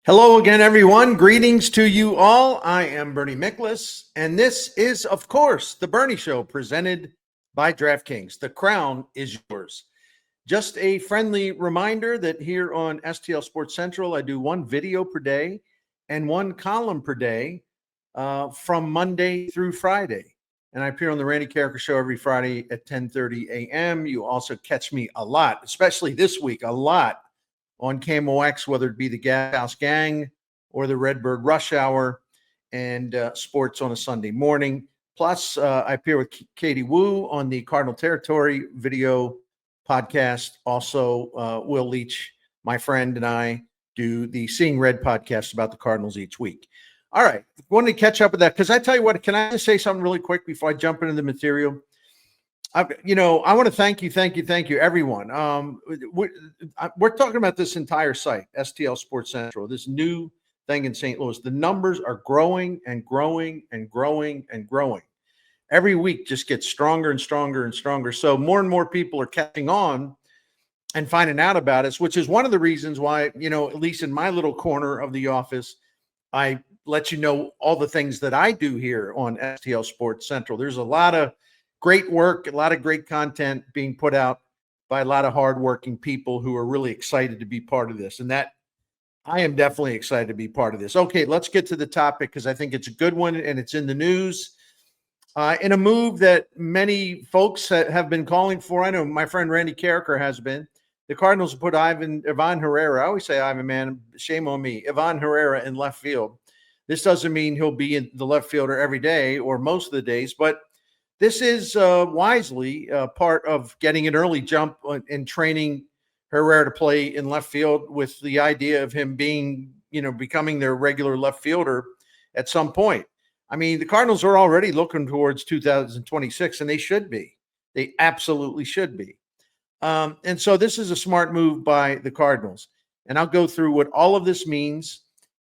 Hello again, everyone. Greetings to you all. I am Bernie Miklasz, and this is, of course, The Bernie Show presented by DraftKings. The crown is yours. Just a friendly reminder that here on STL Sports Central, I do one video per day and one column per day from Monday through Friday. And I appear on the Randy Carricker Show every Friday at 10:30 a.m. You also catch me a lot, especially this week, a lot on KMOX, whether it be the Gas House Gang or the Redbird Rush Hour and sports on a Sunday morning. Plus, I appear with Katie Wu on the Cardinal Territory video podcast. Also, Will Leach, my friend, and I do the Seeing Red podcast about the Cardinals each week. All right, wanted to catch up with that because I tell you what, can I just say something really quick before I jump into the material? I want to thank you, everyone. We're talking about this entire site, STL Sports Central, this new thing in St. Louis. The numbers are growing and growing and growing and growing. Every week just gets stronger and stronger and stronger. So more and more people are catching on and finding out about us, which is one of the reasons why, at least in my little corner of the office, I let you know all the things that I do here on STL Sports Central. There's a lot of great work, a lot of great content being put out by a lot of hardworking people who are really excited to be part of this. And that I am definitely excited to be part of this. Okay, let's get to the topic because I think it's a good one and it's in the news. In a move that many folks have been calling for, I know my friend Randy Carricker has been. The Cardinals put Iván Herrera. I always say Ivan, man, shame on me. Iván Herrera in left field. This doesn't mean he'll be in the left fielder every day or most of the days, but this is wisely part of getting an early jump in training Herrera to play in left field with the idea of him being, becoming their regular left fielder at some point. I mean, the Cardinals are already looking towards 2026, and they should be. They absolutely should be. And so this is a smart move by the Cardinals. And I'll go through what all of this means.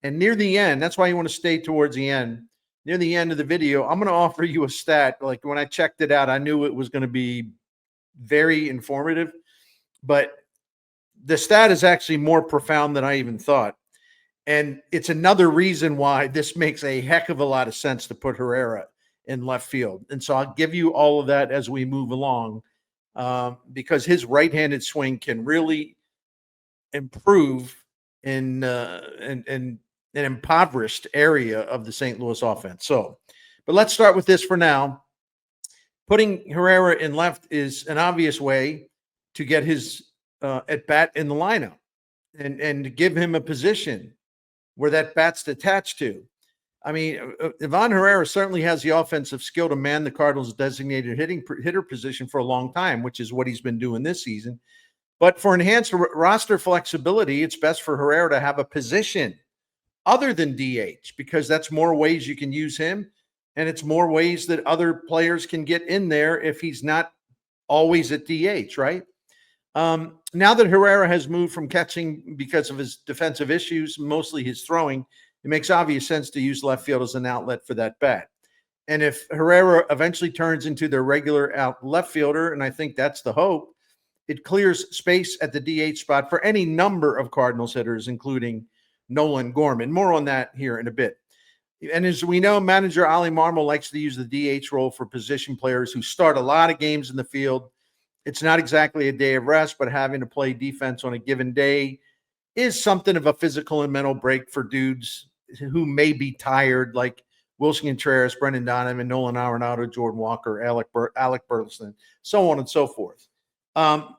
And near the end, that's why you want to stay towards the end. Near the end of the video, I'm going to offer you a stat. Like when I checked it out, I knew it was going to be very informative, but the stat is actually more profound than I even thought. And it's another reason why this makes a heck of a lot of sense to put Herrera in left field. And so I'll give you all of that as we move along because his right-handed swing can really improve in an impoverished area of the St. Louis offense. So, but let's start with this for now. Putting Herrera in left is an obvious way to get his at bat in the lineup and to give him a position where that bat's attached to. I mean, Iván Herrera certainly has the offensive skill to man the Cardinals' designated hitter position for a long time, which is what he's been doing this season. But for enhanced roster flexibility, it's best for Herrera to have a position other than DH, because that's more ways you can use him. And it's more ways that other players can get in there if he's not always at DH, right? Now that Herrera has moved from catching because of his defensive issues, mostly his throwing, it makes obvious sense to use left field as an outlet for that bat. And if Herrera eventually turns into their regular out left fielder, and I think that's the hope, it clears space at the DH spot for any number of Cardinals hitters, including Nolan Gorman. More on that here in a bit. And as we know, manager Ali Marmol likes to use the DH role for position players who start a lot of games in the field. It's not exactly a day of rest, but having to play defense on a given day is something of a physical and mental break for dudes who may be tired, like Wilson Contreras, Brendan Donovan, Nolan Arenado, Jordan Walker, Alec Burleson, so on and so forth. Not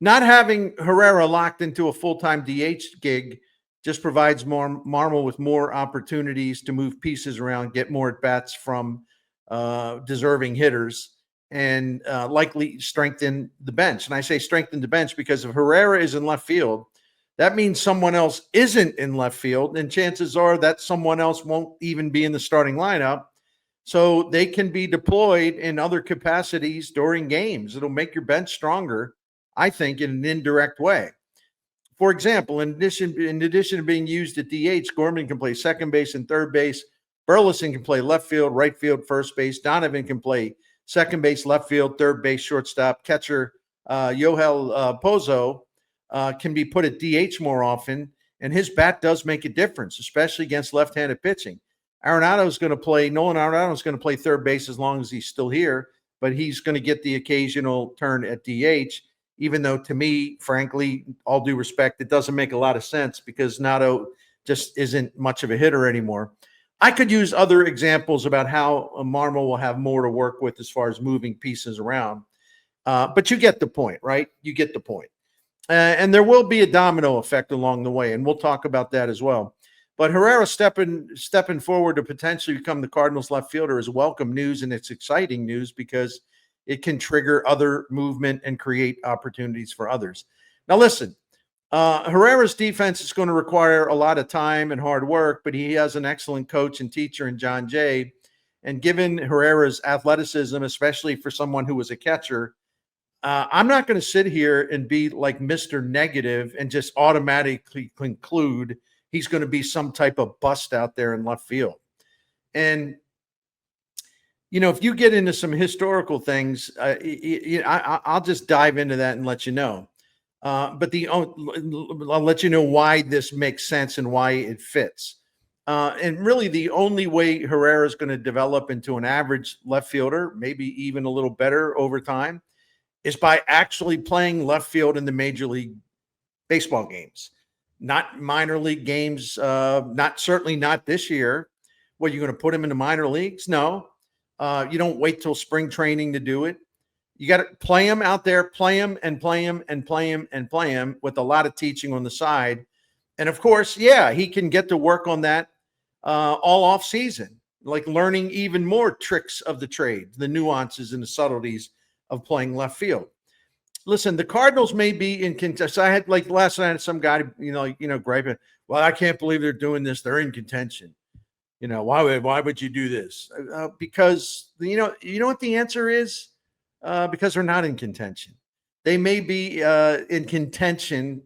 having Herrera locked into a full-time DH gig just provides Marmol with more opportunities to move pieces around, get more at-bats from deserving hitters, and likely strengthen the bench. And I say strengthen the bench because if Herrera is in left field, that means someone else isn't in left field, and chances are that someone else won't even be in the starting lineup. So they can be deployed in other capacities during games. It'll make your bench stronger, I think, in an indirect way. For example, in addition to being used at DH, Gorman can play second base and third base. Burleson can play left field, right field, first base. Donovan can play second base, left field, third base, shortstop. Catcher Yoel Pozo can be put at DH more often, and his bat does make a difference, especially against left-handed pitching. Nolan Arenado is going to play third base as long as he's still here, but he's going to get the occasional turn at DH, even though to me, frankly, all due respect, it doesn't make a lot of sense because Nato just isn't much of a hitter anymore. I could use other examples about how Marmol will have more to work with as far as moving pieces around. But you get the point, right? You get the point. And there will be a domino effect along the way, and we'll talk about that as well. But Herrera stepping forward to potentially become the Cardinals left fielder is welcome news, and it's exciting news because it can trigger other movement and create opportunities for others. Now, listen, Herrera's defense is going to require a lot of time and hard work, but he has an excellent coach and teacher in John Jay. And given Herrera's athleticism, especially for someone who was a catcher, I'm not going to sit here and be like Mr. Negative and just automatically conclude he's going to be some type of bust out there in left field. And, if you get into some historical things, I'll just dive into that and let you know. But I'll let you know why this makes sense and why it fits. And really the only way Herrera is going to develop into an average left fielder, maybe even a little better over time, is by actually playing left field in the Major League Baseball games, not minor league games. Certainly not this year. What, you're going to put him in the minor leagues? No, you don't wait till spring training to do it. You got to play him out there, play him and play him and play him and play him with a lot of teaching on the side. And of course, he can get to work on that all off season, like learning even more tricks of the trade, the nuances and the subtleties of playing left field. Listen, the Cardinals may be in contention. I had last night, some guy, griping, well, I can't believe they're doing this. They're in contention. Why would you do this? Because you know what the answer is? Because they're not in contention. They may be in contention,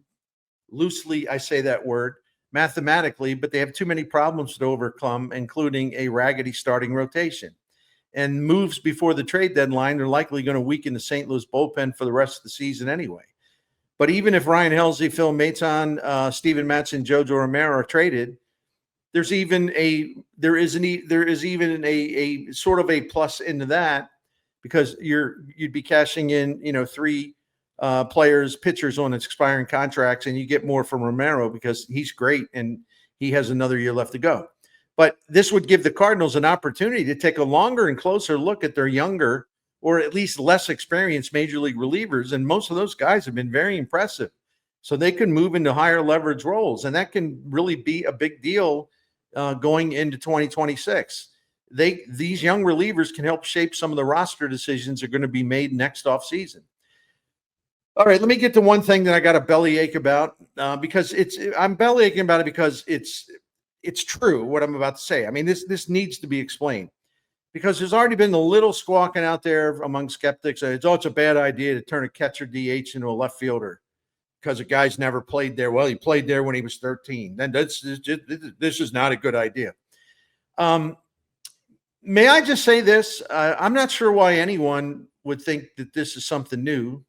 loosely I say that word, mathematically, but they have too many problems to overcome, including a raggedy starting rotation. And moves before the trade deadline are likely going to weaken the St. Louis bullpen for the rest of the season anyway. But even if Ryan Helsley, Phil Maton, Steven Matz, and Jojo Romero are traded, there is even a sort of a plus into that, because you'd be cashing in, three pitchers on expiring contracts, and you get more from Romero because he's great and he has another year left to go. But this would give the Cardinals an opportunity to take a longer and closer look at their younger, or at least less experienced major league relievers. And most of those guys have been very impressive. So they can move into higher leverage roles. And that can really be a big deal going into 2026. These young relievers can help shape some of the roster decisions that are going to be made next offseason. All right, let me get to one thing that I got a bellyache about because I'm bellyaching about it because it's true what I'm about to say. I mean, this needs to be explained because there's already been a little squawking out there among skeptics. It's a bad idea to turn a catcher DH into a left fielder because a guy's never played there. Well, he played there when he was 13. Then this is not a good idea. May I just say this? I'm not sure why anyone would think that this is something new,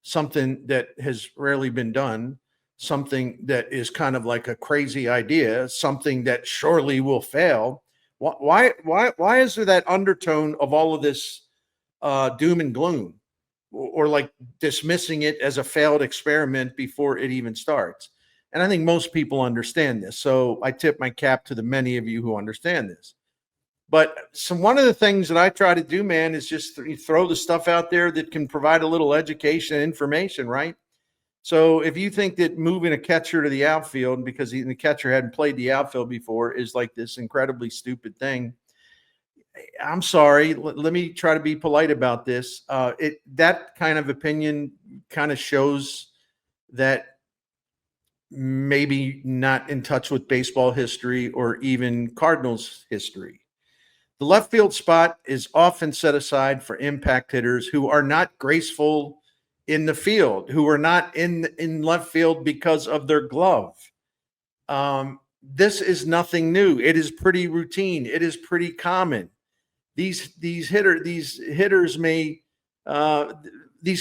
something that has rarely been done, something that is kind of like a crazy idea, something that surely will fail. Why is there that undertone of all of this doom and gloom, or like dismissing it as a failed experiment before it even starts? And I think most people understand this. So I tip my cap to the many of you who understand this. But one of the things that I try to do, man, is just throw the stuff out there that can provide a little education and information, right? So if you think that moving a catcher to the outfield because the catcher hadn't played the outfield before is like this incredibly stupid thing, I'm sorry. Let me try to be polite about this. That kind of opinion kind of shows that maybe not in touch with baseball history or even Cardinals history. The left field spot is often set aside for impact hitters who are not graceful in the field, who are not in left field because of their glove. This is nothing new. It is pretty routine. It is pretty common. These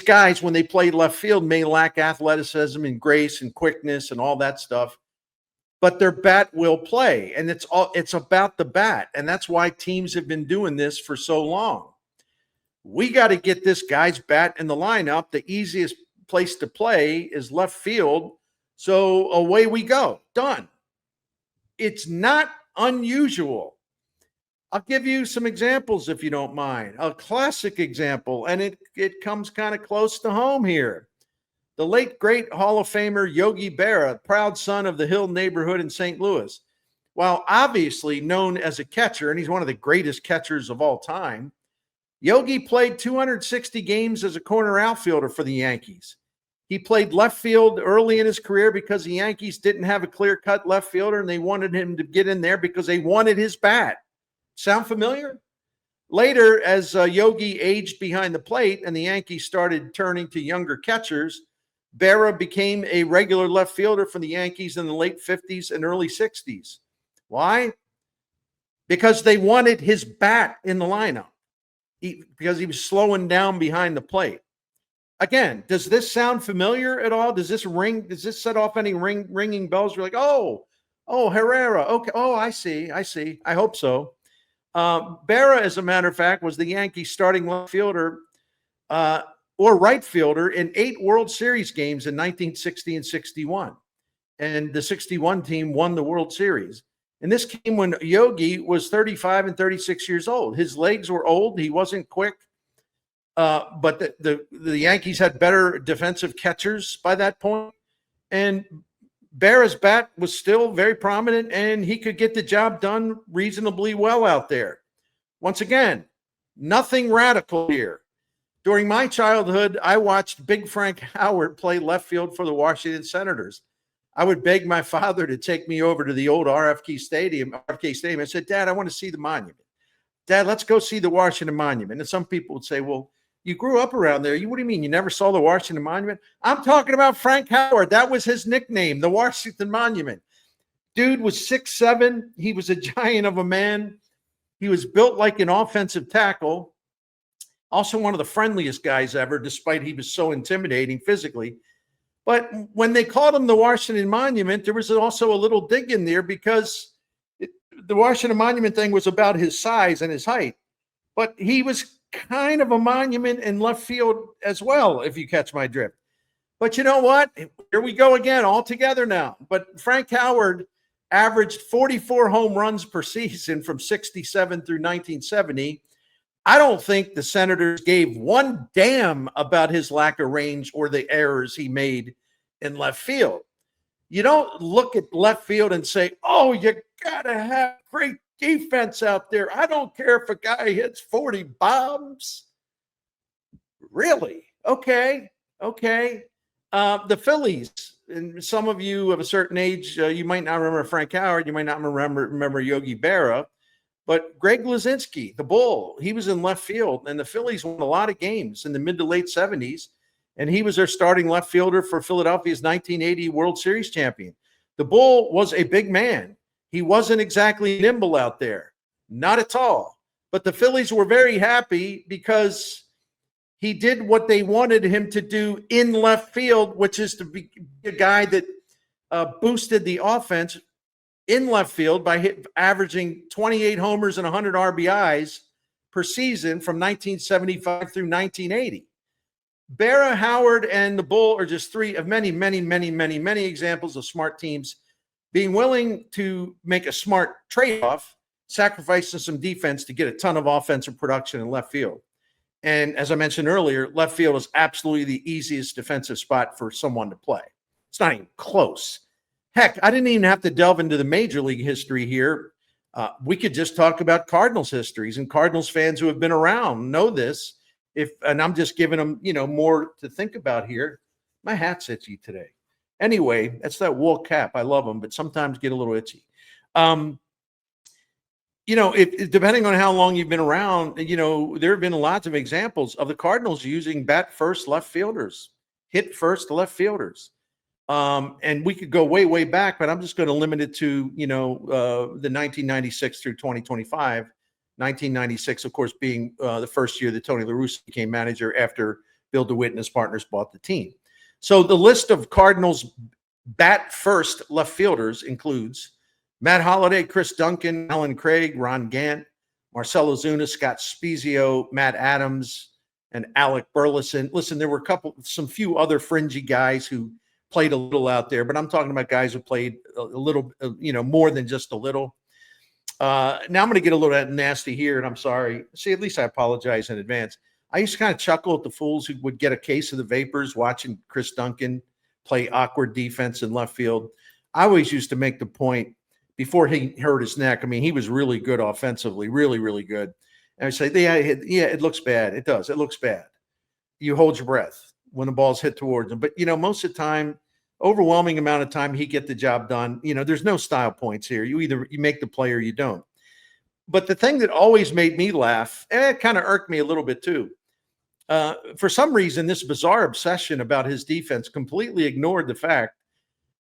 guys, when they play left field, may lack athleticism and grace and quickness and all that stuff. but their bat will play. And it's about the bat. And that's why teams have been doing this for so long. We got to get this guy's bat in the lineup. The easiest place to play is left field. So away we go. Done. It's not unusual. I'll give you some examples if you don't mind. A classic example, and it comes kind of close to home here. The late, great Hall of Famer Yogi Berra, proud son of the Hill neighborhood in St. Louis. While obviously known as a catcher, and he's one of the greatest catchers of all time, Yogi played 260 games as a corner outfielder for the Yankees. He played left field early in his career because the Yankees didn't have a clear-cut left fielder, and they wanted him to get in there because they wanted his bat. Sound familiar? Later, as Yogi aged behind the plate and the Yankees started turning to younger catchers, Berra became a regular left fielder for the Yankees in the late 50s and early 60s. Why? Because they wanted his bat in the lineup. Because he was slowing down behind the plate. Again, does this sound familiar at all? Does this ring? Does this set off any ringing bells? You're like, oh, Herrera. Okay. Oh, I see. I hope so. Berra, as a matter of fact, was the Yankees' starting left fielder or right fielder in 8 World Series games in 1960 and 61. And the 61 team won the World Series. And this came when Yogi was 35 and 36 years old. His legs were old. He wasn't quick. But the Yankees had better defensive catchers by that point. And Berra's bat was still very prominent, and he could get the job done reasonably well out there. Once again, nothing radical here. During my childhood, I watched Big Frank Howard play left field for the Washington Senators. I would beg my father to take me over to the old RFK Stadium. I said, Dad, I want to see the monument. Dad, let's go see the Washington Monument. And some people would say, well, you grew up around there. What do you mean? You never saw the Washington Monument? I'm talking about Frank Howard. That was his nickname, the Washington Monument. Dude was 6'7". He was a giant of a man. He was built like an offensive tackle. Also one of the friendliest guys ever, despite he was so intimidating physically. But when they called him the Washington Monument, there was also a little dig in there because the Washington Monument thing was about his size and his height. But he was kind of a monument in left field as well, if you catch my drift. But you know what? Here we go again, all together now. But Frank Howard averaged 44 home runs per season from 67 through 1970. I don't think the Senators gave one damn about his lack of range or the errors he made in left field. You don't look at left field and say, oh, you got to have great defense out there. I don't care if a guy hits 40 bombs. Really? Okay. The Phillies, and some of you of a certain age, you might not remember Frank Howard. You might not remember Yogi Berra. But Greg Luzinski, the Bull, he was in left field, and the Phillies won a lot of games in the mid to late 70s, and he was their starting left fielder for Philadelphia's 1980 World Series champion. The Bull was a big man. He wasn't exactly nimble out there, not at all. But the Phillies were very happy because he did what they wanted him to do in left field, which is to be a guy that boosted the offense in left field by averaging 28 homers and 100 RBIs per season from 1975 through 1980. Berra, Howard, and the Bull are just three of many examples of smart teams being willing to make a smart trade-off, sacrificing some defense to get a ton of offensive production in left field. And as I mentioned earlier, left field is absolutely the easiest defensive spot for someone to play. It's not even close. Heck, I didn't even have to delve into the major league history here. We could just talk about Cardinals histories, and Cardinals fans who have been around know this. And I'm just giving them, more to think about here. My hat's itchy today. Anyway, that's that wool cap. I love them, but sometimes get a little itchy. Depending on how long you've been around, there have been lots of examples of the Cardinals using bat first left fielders, hit first left fielders. And we could go way back, but I'm just going to limit it to, the 1996 through 2025. 1996, of course, being the first year that Tony La Russa became manager after Bill DeWitt and his partners bought the team. So the list of Cardinals bat first left fielders includes Matt Holliday, Chris Duncan, Alan Craig, Ron Gant, Marcelo Zuna, Scott Spezio, Matt Adams, and Alec Burleson. Listen, there were some few other fringy guys who played a little out there, but I'm talking about guys who played a little, more than just a little. Now I'm going to get a little bit nasty here, and I'm sorry. See, at least I apologize in advance. I used to kind of chuckle at the fools who would get a case of the vapors watching Chris Duncan play awkward defense in left field. I always used to make the point before he hurt his neck. I mean, he was really good offensively, really, really good. And I say, yeah, it looks bad. It does. It looks bad. You hold your breath when the ball's hit towards him. But, most of the time, overwhelming amount of time, he get the job done. There's no style points here. You make the play or you don't. But the thing that always made me laugh, and it kind of irked me a little bit too, for some reason, this bizarre obsession about his defense completely ignored the fact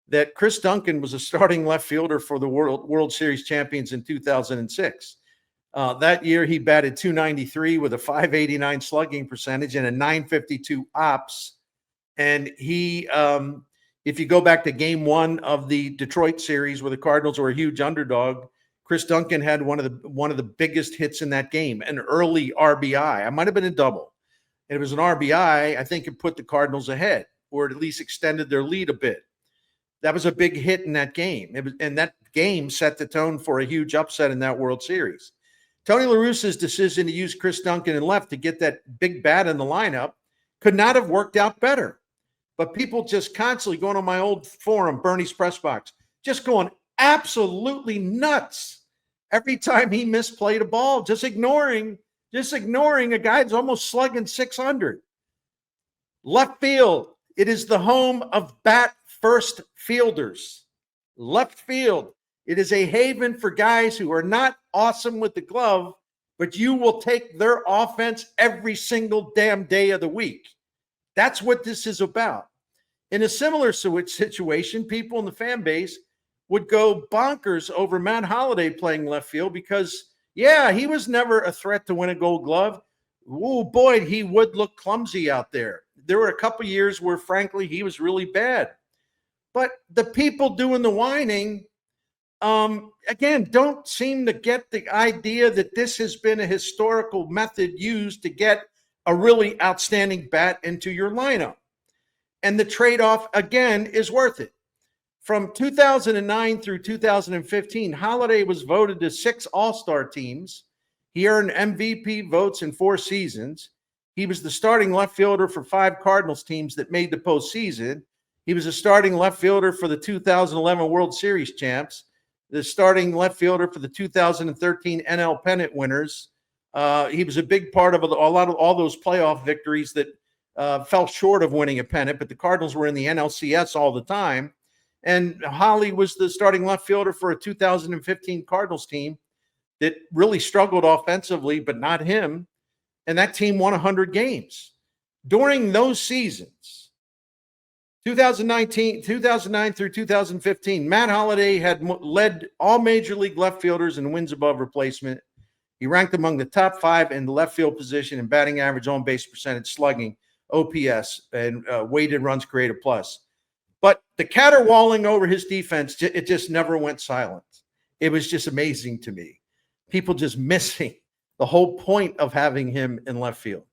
that Chris Duncan was a starting left fielder for the World Series champions in 2006. That year, he batted .293 with a .589 slugging percentage and a .952 ops. And he, if you go back to Game 1 of the Detroit series where the Cardinals were a huge underdog, Chris Duncan had one of the biggest hits in that game, an early RBI. I might have been a double. It was an RBI. I think it put the Cardinals ahead, or at least extended their lead a bit. That was a big hit in that game. And that game set the tone for a huge upset in that World Series. Tony La Russa's decision to use Chris Duncan in left to get that big bat in the lineup could not have worked out better. But people just constantly going on my old forum, Bernie's Press Box, just going absolutely nuts every time he misplayed a ball, just ignoring a guy that's almost slugging 600. Left field, it is the home of bat first fielders. Left field, it is a haven for guys who are not awesome with the glove, but you will take their offense every single damn day of the week. That's what this is about. In a similar situation, people in the fan base would go bonkers over Matt Holliday playing left field because, yeah, he was never a threat to win a Gold Glove. Oh, boy, he would look clumsy out there. There were a couple years where, frankly, he was really bad. But the people doing the whining, again, don't seem to get the idea that this has been a historical method used to get a really outstanding bat into your lineup. And the trade-off, again, is worth it. From 2009 through 2015, Holliday was voted to 6 All-Star teams. He earned MVP votes in 4 seasons. He was the starting left fielder for 5 Cardinals teams that made the postseason. He was a starting left fielder for the 2011 World Series champs, the starting left fielder for the 2013 NL pennant winners. He was a big part of all those playoff victories that fell short of winning a pennant, but the Cardinals were in the NLCS all the time. And Holly was the starting left fielder for a 2015 Cardinals team that really struggled offensively, but not him. And that team won 100 games. During those seasons, 2009 through 2015, Matt Holliday had led all major league left fielders in wins above replacement. He ranked among the top 5 in the left field position in batting average, on base percentage, slugging, OPS, and weighted runs created plus. But the caterwauling over his defense, it just never went silent. It was just amazing to me. People just missing the whole point of having him in left field.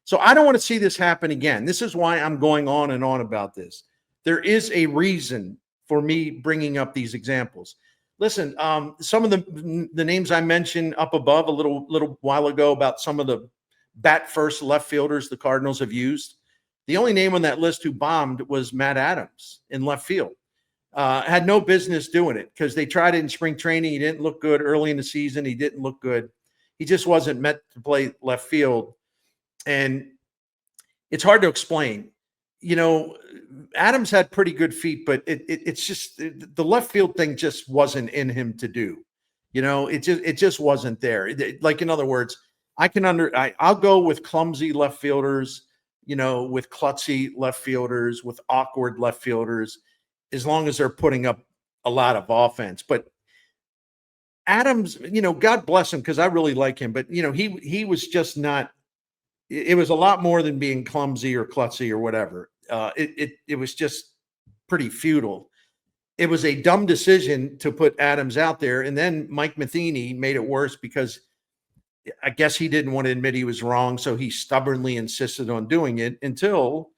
So I don't want to see this happen again. This is why I'm going on and on about this. There is a reason for me bringing up these examples. Listen, some of the names I mentioned up above a little while ago about some of the bat first left fielders the Cardinals have used. The only name on that list who bombed was Matt Adams in left field. Had no business doing it because they tried it in spring training. He didn't look good early in the season. He didn't look good. He just wasn't meant to play left field. And it's hard to explain. Adams had pretty good feet, but it's just the left field thing just wasn't in him to do. It just wasn't there. Like, in other words, I'll go with clumsy left fielders, with klutzy left fielders, with awkward left fielders, as long as they're putting up a lot of offense. But Adams, God bless him, because I really like him, but he was just not. It was a lot more than being clumsy or klutzy or whatever. It was just pretty futile. it was a dumb decision to put Adams out there. And then Mike Matheny made it worse because I guess he didn't want to admit he was wrong. So he stubbornly insisted on doing it until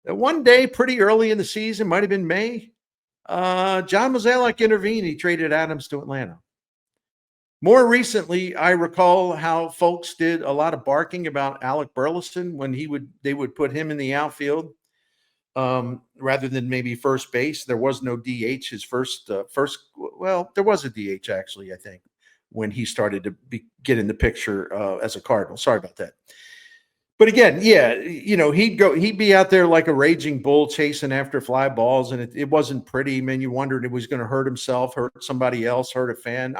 one day, pretty early in the season, might have been May, John Mozeliak intervened. He traded Adams to Atlanta. More recently, I recall how folks did a lot of barking about Alec Burleson when they would put him in the outfield rather than maybe first base. There was no DH. His first, there was a DH actually, I think, when he started to get in the picture as a Cardinal. Sorry about that. But again, yeah, he'd be out there like a raging bull chasing after fly balls, and it wasn't pretty. Man, you wondered if he was going to hurt himself, hurt somebody else, hurt a fan.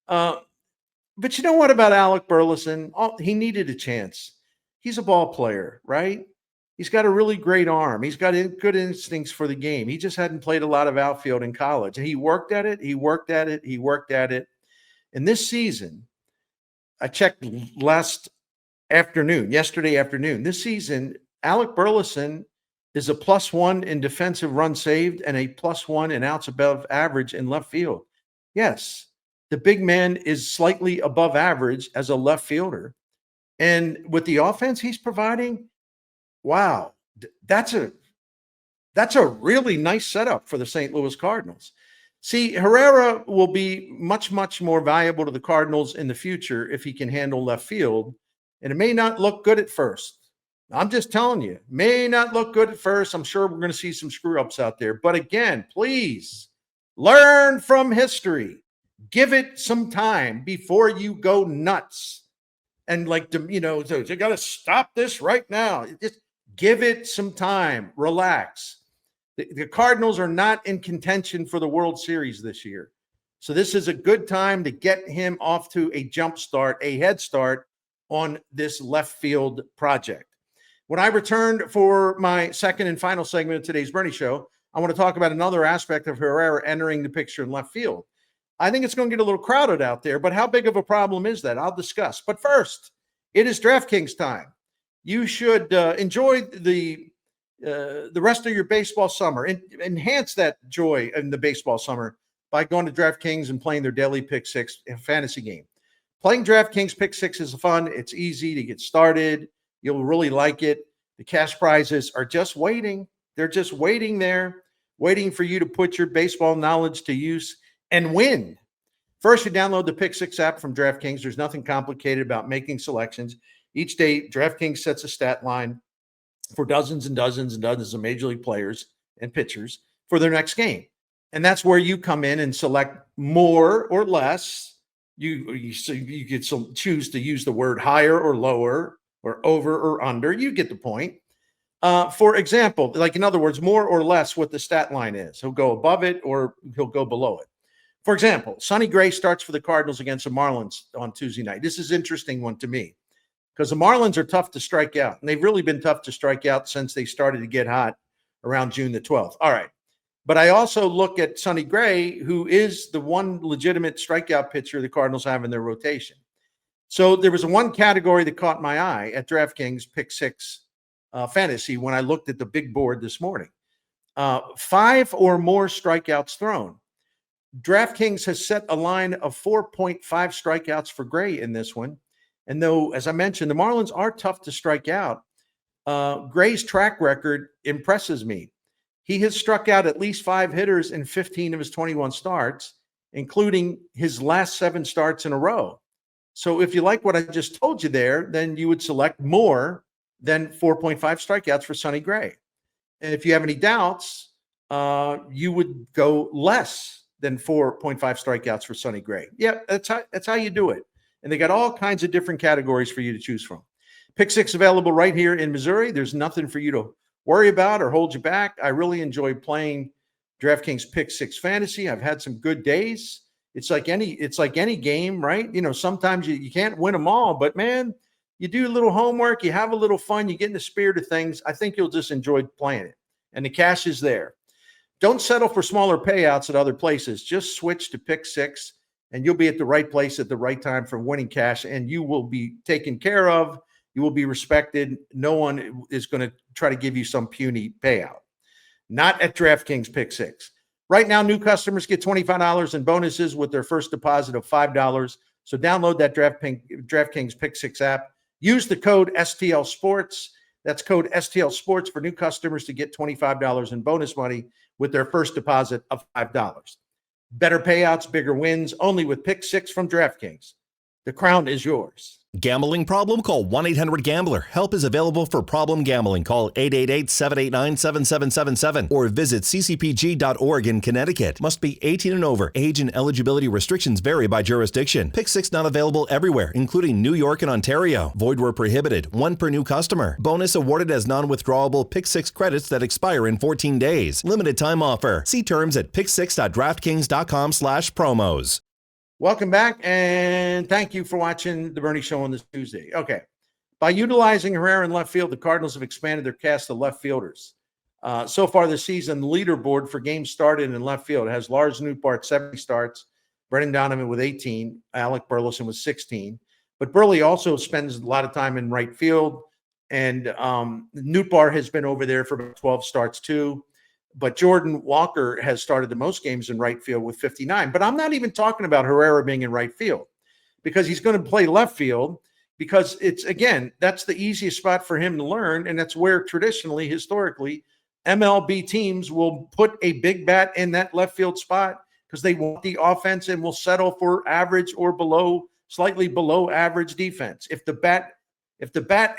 But you know what about Alec Burleson? He needed a chance. He's a ball player, right? He's got a really great arm. He's got good instincts for the game. He just hadn't played a lot of outfield in college, and he worked at it. He worked at it. He worked at it. And this season, I checked yesterday afternoon. This season, Alec Burleson is a +1 in defensive runs saved and a +1 in outs above average in left field. Yes, the big man is slightly above average as a left fielder. And with the offense he's providing, wow, that's a really nice setup for the St. Louis Cardinals. See, Herrera will be much, much more valuable to the Cardinals in the future if he can handle left field. And it may not look good at first. I'm just telling you, may not look good at first. I'm sure we're going to see some screw ups out there. But again, please learn from history. Give it some time before you go nuts. And you got to stop this right now. Just give it some time. Relax. The Cardinals are not in contention for the World Series this year. So this is a good time to get him off to a jump start, a head start on this left field project. When I returned for my second and final segment of today's Bernie Show, I want to talk about another aspect of Herrera entering the picture in left field. I think it's going to get a little crowded out there, but how big of a problem is that? I'll discuss. But first, it is DraftKings time. You should enjoy the rest of your baseball summer. Enhance that joy in the baseball summer by going to DraftKings and playing their daily Pick Six fantasy game. Playing DraftKings Pick Six is fun. It's easy to get started. You'll really like it. The cash prizes are just waiting. They're just waiting there, waiting for you to put your baseball knowledge to use and win. First, you download the Pick Six app from DraftKings. There's nothing complicated about making selections. Each day, DraftKings sets a stat line for dozens and dozens and dozens of major league players and pitchers for their next game. And that's where you come in and select more or less. You could choose to use the word higher or lower or over or under. You get the point. For example, in other words, more or less what the stat line is. He'll go above it or he'll go below it. For example, Sonny Gray starts for the Cardinals against the Marlins on Tuesday night. This is an interesting one to me because the Marlins are tough to strike out. And they've really been tough to strike out since they started to get hot around June the 12th. All right. But I also look at Sonny Gray, who is the one legitimate strikeout pitcher the Cardinals have in their rotation. So there was one category that caught my eye at DraftKings Pick Six fantasy when I looked at the big board this morning. 5 or more strikeouts thrown. DraftKings has set a line of 4.5 strikeouts for Gray in this one. And though, as I mentioned, the Marlins are tough to strike out, Gray's track record impresses me. He has struck out at least 5 hitters in 15 of his 21 starts, including his last 7 starts in a row. So if you like what I just told you there, then you would select more than 4.5 strikeouts for Sonny Gray. And if you have any doubts, you would go less than 4.5 strikeouts for Sonny Gray. Yeah, that's how you do it. And they got all kinds of different categories for you to choose from. Pick Six available right here in Missouri. There's nothing for you to worry about or hold you back. I really enjoy playing DraftKings Pick Six Fantasy. I've had some good days. It's like any game, right? Sometimes you can't win them all, but man, you do a little homework, you have a little fun, you get in the spirit of things. I think you'll just enjoy playing it. And the cash is there. Don't settle for smaller payouts at other places. Just switch to Pick Six, and you'll be at the right place at the right time for winning cash, and you will be taken care of. You will be respected. No one is going to try to give you some puny payout. Not at DraftKings Pick Six. Right now, new customers get $25 in bonuses with their first deposit of $5. So download that DraftKings Pick 6 app. Use the code STL Sports. That's code STL Sports for new customers to get $25 in bonus money with their first deposit of $5. Better payouts, bigger wins, only with Pick 6 from DraftKings. The crown is yours. Gambling problem? Call 1-800-GAMBLER. Help is available for problem gambling. Call 888-789-7777 or visit ccpg.org in Connecticut. Must be 18 and over. Age and eligibility restrictions vary by jurisdiction. Pick 6 not available everywhere, including New York and Ontario. Void where prohibited. One per new customer. Bonus awarded as non-withdrawable Pick 6 credits that expire in 14 days. Limited time offer. See terms at pick6.draftkings.com/promos. Welcome back, and thank you for watching The Bernie Show on this Tuesday. Okay. By utilizing Herrera in left field, the Cardinals have expanded their cast of left fielders. So far this season, the leaderboard for games started in left field has Lars Nootbaar 70 starts, Brendan Donovan with 18, Alec Burleson with 16. But Burley also spends a lot of time in right field, and Nootbaar has been over there for about 12 starts too. But Jordan Walker has started the most games in right field with 59. But I'm not even talking about Herrera being in right field because he's going to play left field because it's, again, that's the easiest spot for him to learn. And that's where traditionally, historically, MLB teams will put a big bat in that left field spot because they want the offense and will settle for average or below, slightly below average defense. If the bat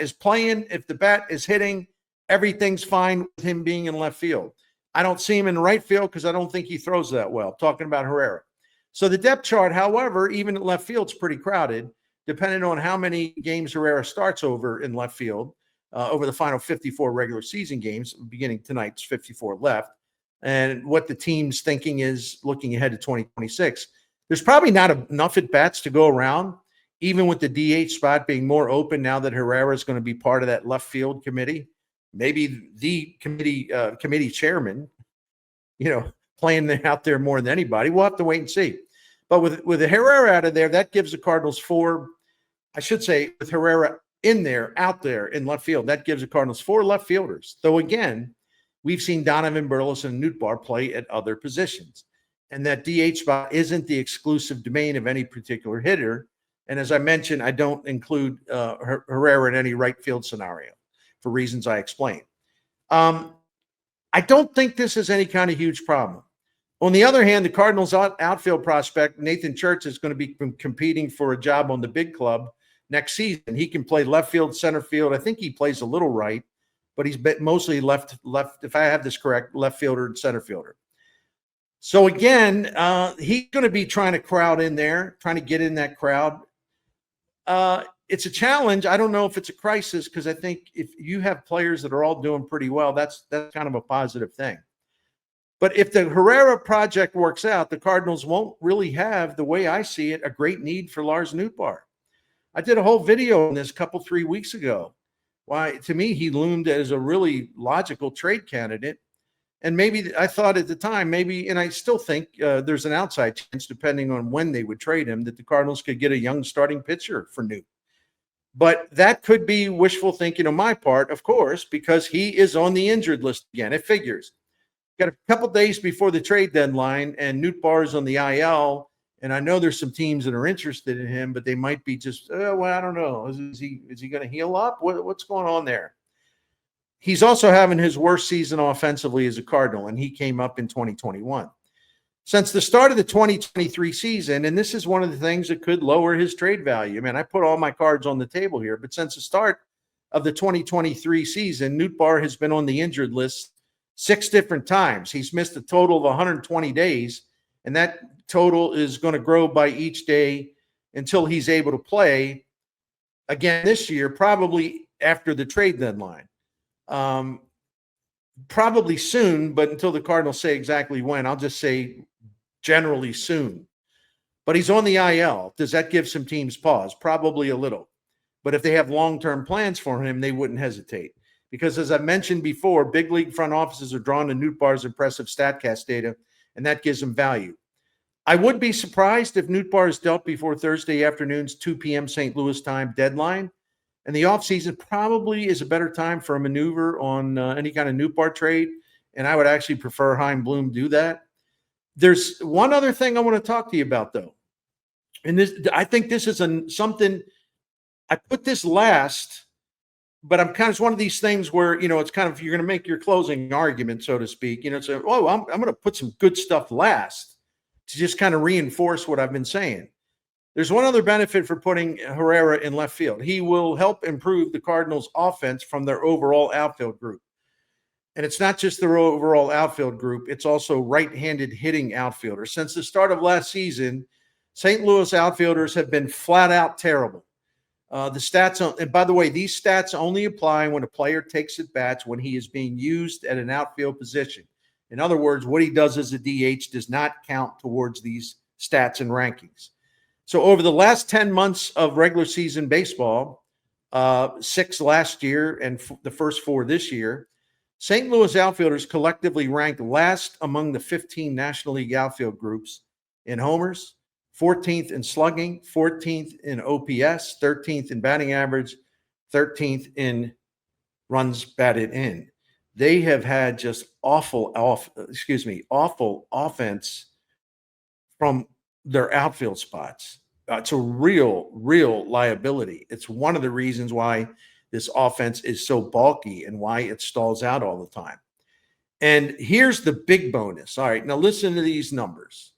is playing, if the bat is hitting, everything's fine with him being in left field. I don't see him in right field because I don't think he throws that well, talking about Herrera. So the depth chart, however, even at left field is pretty crowded, depending on how many games Herrera starts over in left field over the final 54 regular season games, beginning tonight's 54 left, and what the team's thinking is looking ahead to 2026. There's probably not enough at-bats to go around, even with the DH spot being more open now that Herrera is going to be part of that left field committee. Maybe the committee chairman, playing out there more than anybody. We'll have to wait and see. But with Herrera out of there, that gives the Cardinals with Herrera out there in left field, that gives the Cardinals 4 left fielders. Though again, we've seen Donovan, Burleson, and Nootbaar play at other positions. And that DH spot isn't the exclusive domain of any particular hitter. And as I mentioned, I don't include Herrera in any right field scenario, for reasons I explained. I don't think this is any kind of huge problem. On the other hand, the Cardinals outfield prospect, Nathan Church, is going to be competing for a job on the big club next season. He can play left field, center field. I think he plays a little right, but he's mostly left, if I have this correct, left fielder and center fielder. So again, he's going to be trying to crowd in there, trying to get in that crowd. It's a challenge. I don't know if it's a crisis because I think if you have players that are all doing pretty well, that's kind of a positive thing. But if the Herrera project works out, the Cardinals won't really have, the way I see it, a great need for Lars Nootbaar. I did a whole video on this 3 weeks ago. Why, to me, he loomed as a really logical trade candidate. And maybe I thought at the time, and I still think there's an outside chance, depending on when they would trade him, that the Cardinals could get a young starting pitcher for Noot. But that could be wishful thinking on my part, of course, because he is on the injured list again. It figures. Got a couple days before the trade deadline, and Nootbaar is on the IL. And I know there's some teams that are interested in him, but they might be just, well, I don't know. Is he going to heal up? What's going on there? He's also having his worst season offensively as a Cardinal, and he came up in 2021. Since the start of the 2023 season, and this is one of the things that could lower his trade value. I put all my cards on the table here, but since the start of the 2023 season, Nootbaar has been on the injured list 6 different times. He's missed a total of 120 days, and that total is going to grow by each day until he's able to play again this year, probably after the trade deadline. Probably soon, but until the Cardinals say exactly when, I'll just say generally soon. But he's on the IL. Does that give some teams pause? Probably a little. But if they have long-term plans for him, they wouldn't hesitate. Because as I mentioned before, big league front offices are drawn to Nootbaar's impressive StatCast data, and that gives them value. I would be surprised if Nootbaar is dealt before Thursday afternoon's 2 p.m. St. Louis time deadline. And the offseason probably is a better time for a maneuver on any kind of Nootbaar trade. And I would actually prefer Chaim Bloom do that. There's one other thing I want to talk to you about, though. And this, I think this is something, I put this last, but I'm kind of, it's one of these things where, it's kind of, you're going to make your closing argument, so to speak, so, I'm going to put some good stuff last to just kind of reinforce what I've been saying. There's one other benefit for putting Herrera in left field. He will help improve the Cardinals' offense from their overall outfield group. And it's not just their overall outfield group, it's also right-handed hitting outfielders. Since the start of last season, St. Louis outfielders have been flat out terrible. The stats, and by the way, these stats only apply when a player takes at bats when he is being used at an outfield position. In other words, what he does as a DH does not count towards these stats and rankings. So over the last 10 months of regular season baseball, 6 last year and the first 4 this year, St. Louis outfielders collectively ranked last among the 15 National League outfield groups in homers, 14th in slugging, 14th in OPS, 13th in batting average, 13th in runs batted in. They have had just awful offense from their outfield spots. It's a real liability. It's one of the reasons why this offense is so bulky and why it stalls out all the time. And here's the big bonus. All right, now listen to these numbers.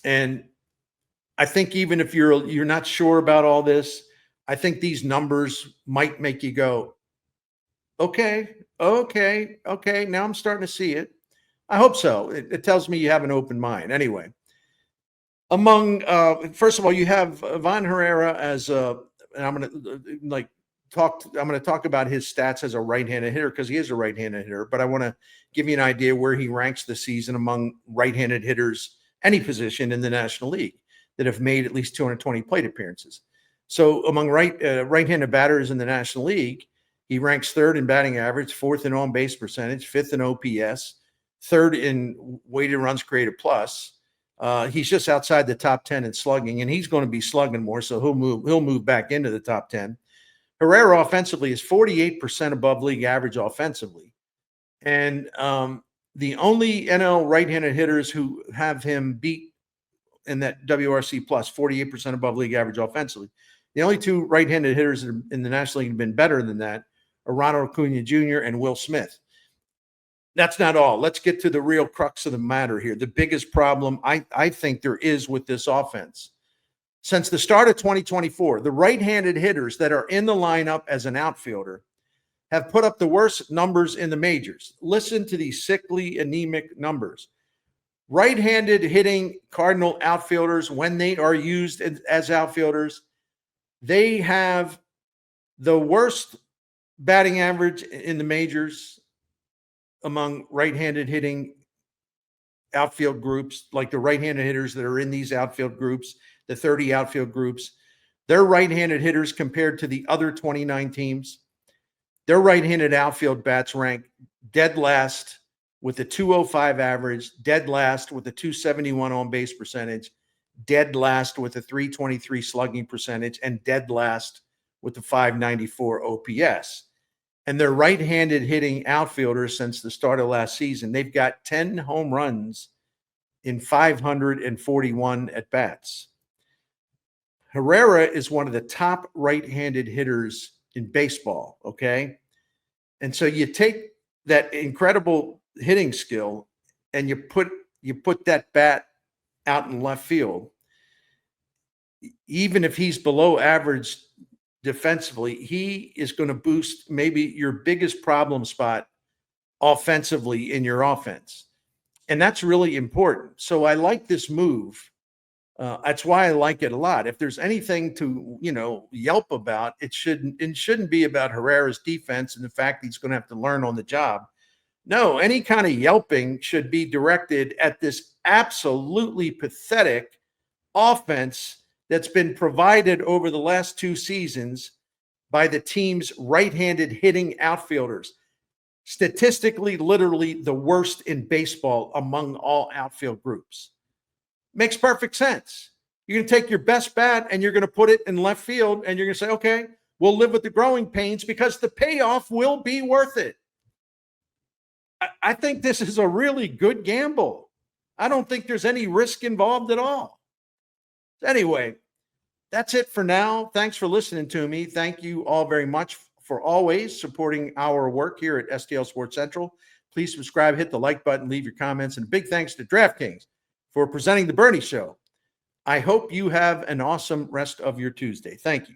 And I think even if you're not sure about all this, I think these numbers might make you go, okay, now I'm starting to see it. I hope so. It tells me you have an open mind. Anyway, first of all, you have Iván Herrera as and I'm going to talk about his stats as a right-handed hitter because he is a right-handed hitter, but I want to give you an idea where he ranks this season among right-handed hitters, any position in the National League that have made at least 220 plate appearances. So among right-handed batters in the National League, he ranks 3rd in batting average, 4th in on-base percentage, 5th in OPS, 3rd in weighted runs created plus. He's just outside the top 10 in slugging, and he's going to be slugging more, so he'll move back into the top 10. Herrera offensively is 48% above league average offensively. And the only NL right-handed hitters who have him beat in that WRC plus, 48% above league average offensively. The only 2 right-handed hitters in the National League have been better than that are Ronald Acuna Jr. and Will Smith. That's not all. Let's get to the real crux of the matter here. The biggest problem I think there is with this offense. Since the start of 2024, the right-handed hitters that are in the lineup as an outfielder have put up the worst numbers in the majors. Listen to these sickly, anemic numbers. Right-handed hitting Cardinal outfielders, when they are used as outfielders, they have the worst batting average in the majors among right-handed hitting outfield groups, like the right-handed hitters that are in these outfield groups, the 30 outfield groups. They're right-handed hitters compared to the other 29 teams. Their right-handed outfield bats rank dead last with a 205 average, dead last with a 271 on-base percentage, dead last with a 323 slugging percentage, and dead last with the 594 OPS. And they're right-handed hitting outfielders since the start of last season. They've got 10 home runs in 541 at-bats. Herrera is one of the top right-handed hitters in baseball, okay? And so you take that incredible hitting skill and you put that bat out in left field. Even if he's below average defensively, he is going to boost maybe your biggest problem spot offensively in your offense. And that's really important. So I like this move. That's why I like it a lot. If there's anything to, yelp about, it shouldn't be about Herrera's defense and the fact that he's going to have to learn on the job. No, any kind of yelping should be directed at this absolutely pathetic offense that's been provided over the last 2 seasons by the team's right-handed hitting outfielders. Statistically, literally the worst in baseball among all outfield groups. Makes perfect sense. You're going to take your best bat and you're going to put it in left field and you're going to say, okay, we'll live with the growing pains because the payoff will be worth it. I think this is a really good gamble. I don't think there's any risk involved at all. Anyway, that's it for now. Thanks for listening to me. Thank you all very much for always supporting our work here at STL Sports Central. Please subscribe, hit the like button, leave your comments, and a big thanks to DraftKings for presenting the Bernie Show. I hope you have an awesome rest of your Tuesday. Thank you.